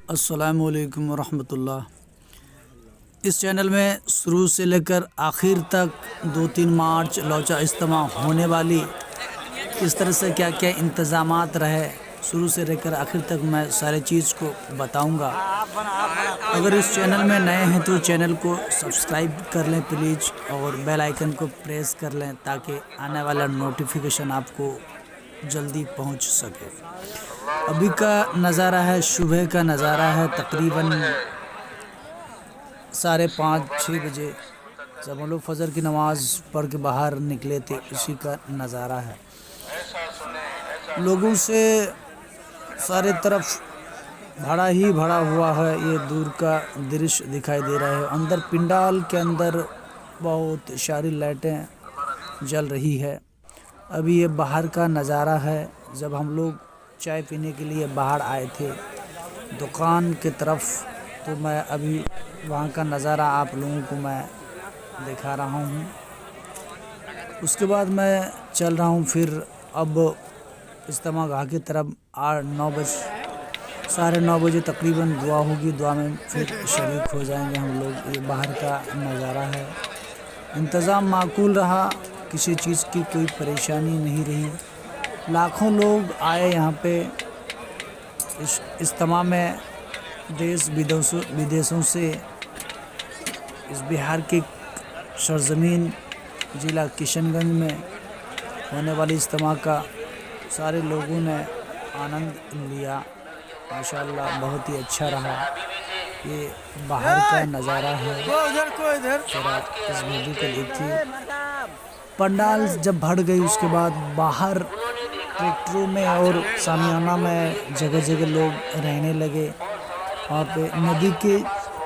السلام علیکم ورحمۃ اللہ۔ اس چینل میں شروع سے لے کر آخر تک 2-3 مارچ لوچا اجتماع ہونے والی کس طرح سے کیا کیا انتظامات رہے، شروع سے لے کر آخر تک میں سارے چیز کو بتاؤں گا۔ اگر اس چینل میں نئے ہیں تو چینل کو سبسکرائب کر لیں پلیز، اور بیل آئیکن کو پریس کر لیں تاکہ آنے والا نوٹیفیکیشن آپ کو جلدی پہنچ سکے۔ ابھی کا نظارہ ہے، صبح کا نظارہ ہے، تقریباً 5:30-6 بجے جب ہم لوگ فجر کی نماز پڑھ کے باہر نکلے تھے، اسی کا نظارہ ہے۔ لوگوں سے سارے طرف بھرا ہی بھرا ہوا ہے، یہ دور کا درشیہ دکھائی دے رہا ہے۔ اندر پنڈال کے اندر بہت ساری لائٹیں جل رہی ہے۔ ابھی یہ باہر کا نظارہ ہے، جب ہم لوگ چائے پینے کے لیے باہر آئے تھے دکان کی طرف، تو میں ابھی وہاں کا نظارہ آپ لوگوں کو میں دکھا رہا ہوں۔ اس کے بعد میں چل رہا ہوں، پھر اب اجتماع گاہ کی طرف 8-9 بجے 9:30 بجے تقریباً دعا ہوگی، دعا میں پھر شریک ہو جائیں گے ہم لوگ۔ یہ باہر کا نظارہ ہے، انتظام معقول رہا، کسی چیز کی کوئی پریشانی نہیں رہی۔ لاکھوں لوگ آئے یہاں پہ اس اجتماع میں، دیش بدیسوں سے۔ اس بہار کی سرزمین ضلع کشن گنج میں ہونے والی اجتماع کا سارے لوگوں نے آنند لیا، ماشاءاللہ بہت ہی اچھا رہا۔ یہ باہر کا نظارہ ہے، ذرا اس ویڈیو کو دیکھیے۔ پنڈال جب بھر گئی اس کے بعد باہر ٹریکٹروں میں اور شامیانہ میں جگہ جگہ لوگ رہنے لگے۔ وہاں پہ ندی کے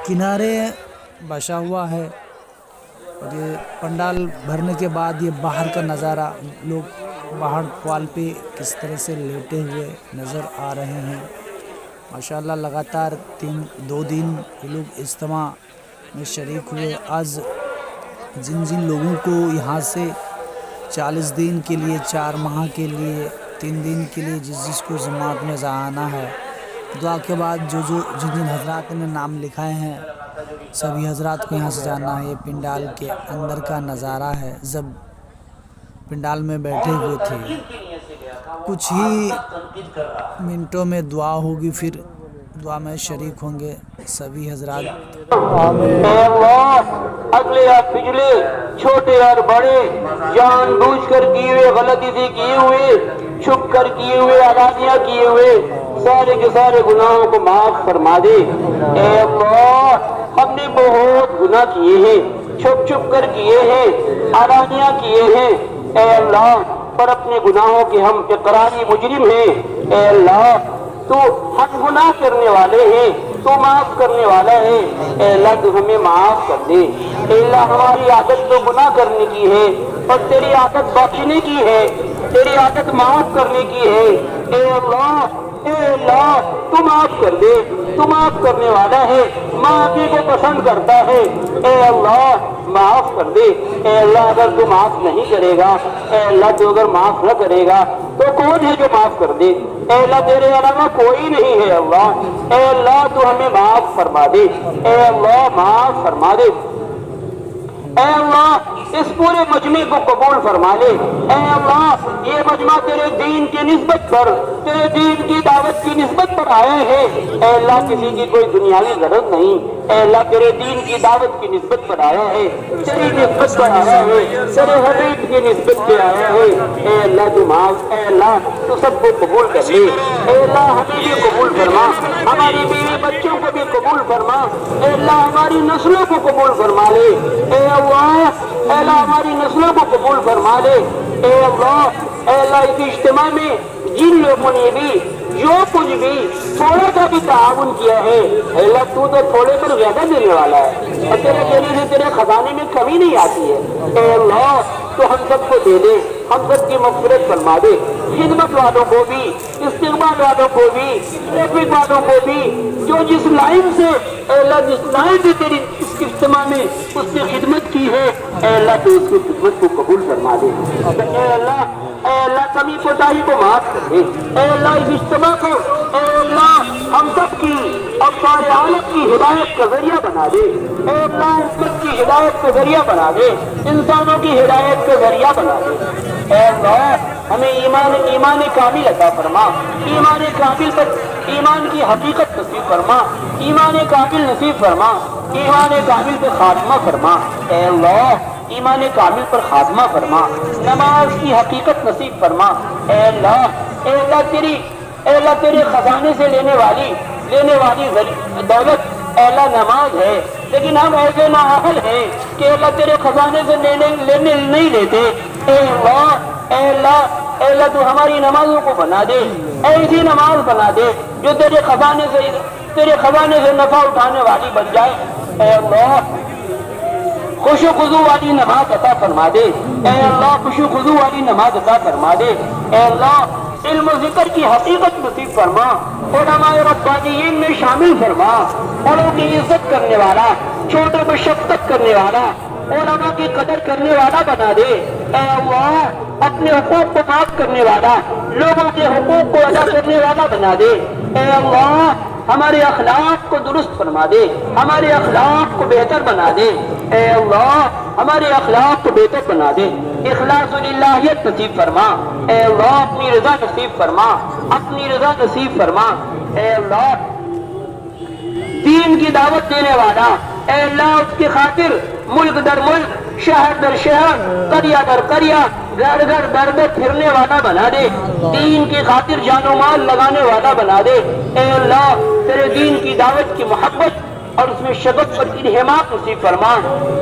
کنارے بسا ہوا ہے، اور یہ پنڈال بھرنے کے بعد یہ باہر کا نظارہ، لوگ باہر پال پہ کس طرح سے لیٹے ہوئے نظر آ رہے ہیں۔ ماشاءاللہ لگاتار 2 دن یہ لوگ اجتماع میں شریک ہوئے۔ آج جن لوگوں کو یہاں سے 40 دن کے لیے، 4 ماہ کے لیے، 3 دن کے لیے جس کو جماعت میں جانا ہے، دعا کے بعد جن حضرات نے نام لکھائے ہیں سبھی حضرات کو یہاں سے جانا ہے۔ یہ پنڈال کے اندر کا نظارہ ہے، جب پنڈال میں بیٹھے ہوئے تھے، کچھ ہی منٹوں میں دعا ہوگی، پھر دعا میں شریک ہوں گے سبھی حضرات۔ اے اللہ، اگلے یا پچھلے، چھوٹے اور بڑے، جان بوجھ کر کیے ہوئے، غلطی سے کیے ہوئے، چھپ کر کیے ہوئے، علانیہ کیے ہوئے سارے کے سارے گناہوں کو معاف فرما دے۔ اے اللہ، ہم نے بہت گناہ کیے ہیں، چھپ کر کیے ہیں، علانیہ کیے ہیں۔ اے اللہ، پر اپنے گناہوں کے ہم اقراری مجرم ہیں۔ اے اللہ، تو ہم گناہ کرنے والے ہیں، تو معاف کرنے والا ہے۔ اے اللہ، تو ہمیں معاف کر دے۔ اے اللہ، ہماری عادت تو گناہ کرنے کی ہے، اور تیری عادت بخشنے کی ہے، تیری عادت معاف کرنے کی ہے۔ اے اللہ، اے اللہ، تو معاف کر دے، تو معاف کرنے والا ہے، معافی کو پسند کرتا ہے۔ اے اللہ، معاف کر دے۔ اے اللہ، اگر تو معاف نہیں کرے گا، اے اللہ تو اگر معاف نہ کرے گا تو کون ہے جو معاف کر دے؟ اے اللہ، تیرے علاوہ کوئی نہیں ہے اللہ۔ اے اللہ، تو ہمیں معاف فرما دے۔ اے اللہ، معاف فرما دے۔ اے اللہ، اس پورے مجمع کو قبول فرما لے۔ اے اللہ، یہ مجمع تیرے دین کی نسبت پر، تیرے دین کی دعوت کی نسبت پر آئے ہیں۔ اے اللہ، کسی کی کوئی دنیاوی ضرورت نہیں۔ اے اللہ، تیرے دین کی دعوت کی نسبت پر آیا ہے، تیری نسبت پر آیا ہے، تیرے حبیب کی نسبت پہ آیا ہے۔ اے اللہ، تو معاف، اے اللہ تو سب کو قبول کر لے۔ اے اللہ، ہمیں بھی قبول فرما، ہماری بیوی بچوں کو بھی قبول فرما۔ اے اللہ، ہماری نسلوں کو قبول فرما لے۔ اے اللہ، اے اللہ، ہماری نسلوں کو قبول فرما لے۔ اے اللہ، اے اللہ، اس اجتماع میں جن لوگوں نے بھی جو کچھ بھی تھوڑا سا بھی تعاون کیا ہے، اے اللہ تو تھوڑے پر زیادہ دینے والا ہے، اور تیرے دینے سے تیرے خزانے میں کمی نہیں آتی ہے۔ اے اللہ، تو ہم سب کو دے دے، ہم سب کی مغفرت فرما دے۔ خدمت والوں کو بھی، استقبال والوں کو بھی، ٹریفک والوں کو بھی، جو جس لائن سے، اے اللہ، جس لائن سے تیری اس اجتماع میں اس نے خدمت کی ہے، اے اللہ تو اس کی خدمت کو قبول فرما دے۔ اے اللہ، اے اللہ، کمی کوتاہی کو معاف کر دے۔ اے اللہ، اس اجتماع کو، اے اللہ، ہم سب کی اور ہدایت کا ذریعہ بنا دے، اے اللہ امت کی ہدایت کا ذریعہ بنا دے، انسانوں کی ہدایت کا ذریعہ بنا دے۔ اے اللہ ہمیں ایمان کامل عطا فرما، ایمان کامل پر ایمان کی حقیقت نصیب فرما، ایمان کامل نصیب فرما، ایمان کامل پر خاتمہ فرما۔ اے اللہ ایمان کامل پر خاتمہ فرما، نماز کی حقیقت نصیب فرما۔ اے اللہ اے اللہ تیرے خزانے سے لینے والی دولت اے اللہ نماز ہے، لیکن ہم ایسے نااہل ہیں کہ اللہ تیرے خزانے سے لینے نہیں لیتے۔ اے اللہ تو ہماری نمازوں کو بنا دے، ایسی نماز بنا دے جو تیرے خزانے سے نفع اٹھانے والی بن جائے۔ اے اللہ خوش و خضوع والی نماز عطا فرما دے، اے اللہ خوش و خضوع والی نماز عطا فرما دے۔ اے اللہ علم و ذکر کی حقیقت نصیب فرما، علماء ربانیین میں شامل فرما، بڑوں کی عزت کرنے والا، چھوٹوں کو شفقت کرنے والا، علماء کی قدر کرنے والا بنا دے۔ اے اللہ اپنے حقوق کو معاف کرنے والا، لوگوں کے حقوق کو ادا کرنے والا بنا دے۔ اے اللہ ہمارے اخلاق کو درست فرما دے، ہمارے اخلاق کو بہتر بنا دے۔ اے اللہ ہمارے اخلاق کو بہتر بنا دے، اخلاص للہیت نصیب فرما۔ اے اللہ اپنی رضا نصیب فرما، اپنی رضا نصیب فرما۔ اے اللہ دین کی دعوت دینے والا، اے اللہ اس کی خاطر ملک در ملک، شہر در شہر، قریہ در قریہ، گھر گھر در در پھرنے والا بنا دے، دین کی خاطر جان و مال لگانے والا بنا دے۔ اے اللہ تیرے دین کی دعوت کی محبت اور اس میں شغف پر انہماک نصیب فرما،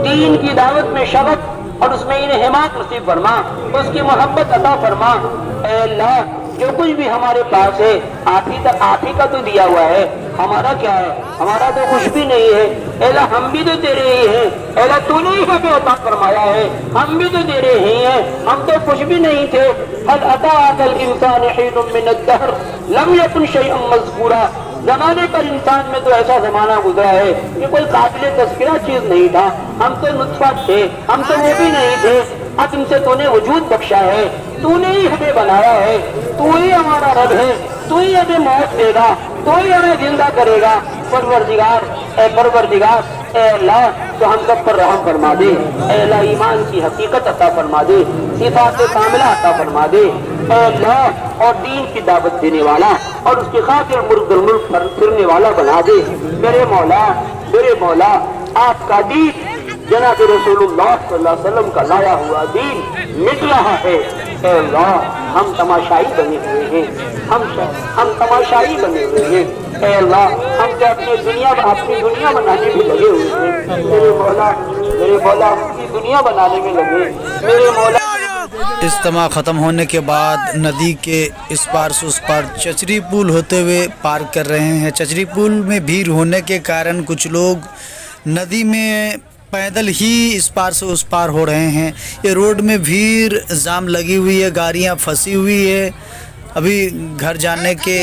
دین کی دعوت میں شغف اور اس میں انہماک نصیب فرما، اس کی محبت عطا فرما۔ اے اللہ جو کچھ بھی ہمارے پاس ہے آپ ہی کا تو دیا ہوا ہے، ہمارا کیا ہے؟ ہمارا تو کچھ بھی نہیں ہے۔ اے اللہ ہم بھی تو تیرے ہی ہیں، اے اللہ تو نے ہی ہمیں عطا فرمایا ہے، ہم بھی تو تیرے ہی ہیں، ہم تو کچھ بھی نہیں تھے۔ هل أتى الإنسان حين من الدهر لم يكن شيئا مذكورا، زمانے پر انسان میں تو ایسا زمانہ گزرا ہے کہ کوئی قابل تذکرہ چیز نہیں تھا، ہم تو نطفہ تھے، ہم تو وہ بھی نہیں تھے، اب ان سے تو نے وجود بخشا ہے، تو نے ہی ہمیں بنایا ہے، تو ہی ہمارا رب ہے، تو ہی ہمیں موت دے گا، تو ہی ہمیں زندہ کرے گا۔ پروردگار اے اللہ تو ہم سب پر رحم فرما دے، اے اللہ ایمان کی حقیقت عطا فرما دے، صفات کاملہ عطا فرما دے، اے اللہ اور دین کی دعوت دینے والا اور اس کی خاطر ملک در ملک پھرنے والا بنا دے۔ میرے مولا آپ کا دین جناب رسول اللہ صلی اللہ علیہ وسلم کا لایا ہوا دین مٹ رہا ہے۔ اے اللہ ہم تماشائی بنے ہوئے ہیں، ہم تماشائی بنے ہوئے ہیں۔ اے اللہ ہم تو اپنی دنیا بنانے میں لگے ہوئے ہیں۔ میرے مولا اپنی دنیا بنانے میں لگے، میرے مولا۔ اجتماع ختم ہونے کے بعد ندی کے اس پار سے اس پار چچری پول ہوتے ہوئے پار کر رہے ہیں۔ چچری پول میں بھیڑ ہونے کے کارن کچھ لوگ ندی میں پیدل ہی اس پار سے اس پار ہو رہے ہیں۔ یہ روڈ میں بھیڑ جام لگی ہوئی ہے، گاڑیاں پھنسی ہوئی ہے۔ ابھی گھر جانے کے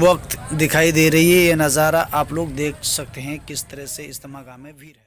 وقت دکھائی دے رہی ہے یہ نظارہ، آپ لوگ دیکھ سکتے ہیں کس طرح سے اجتماع گاہ میں بھیڑ ہے۔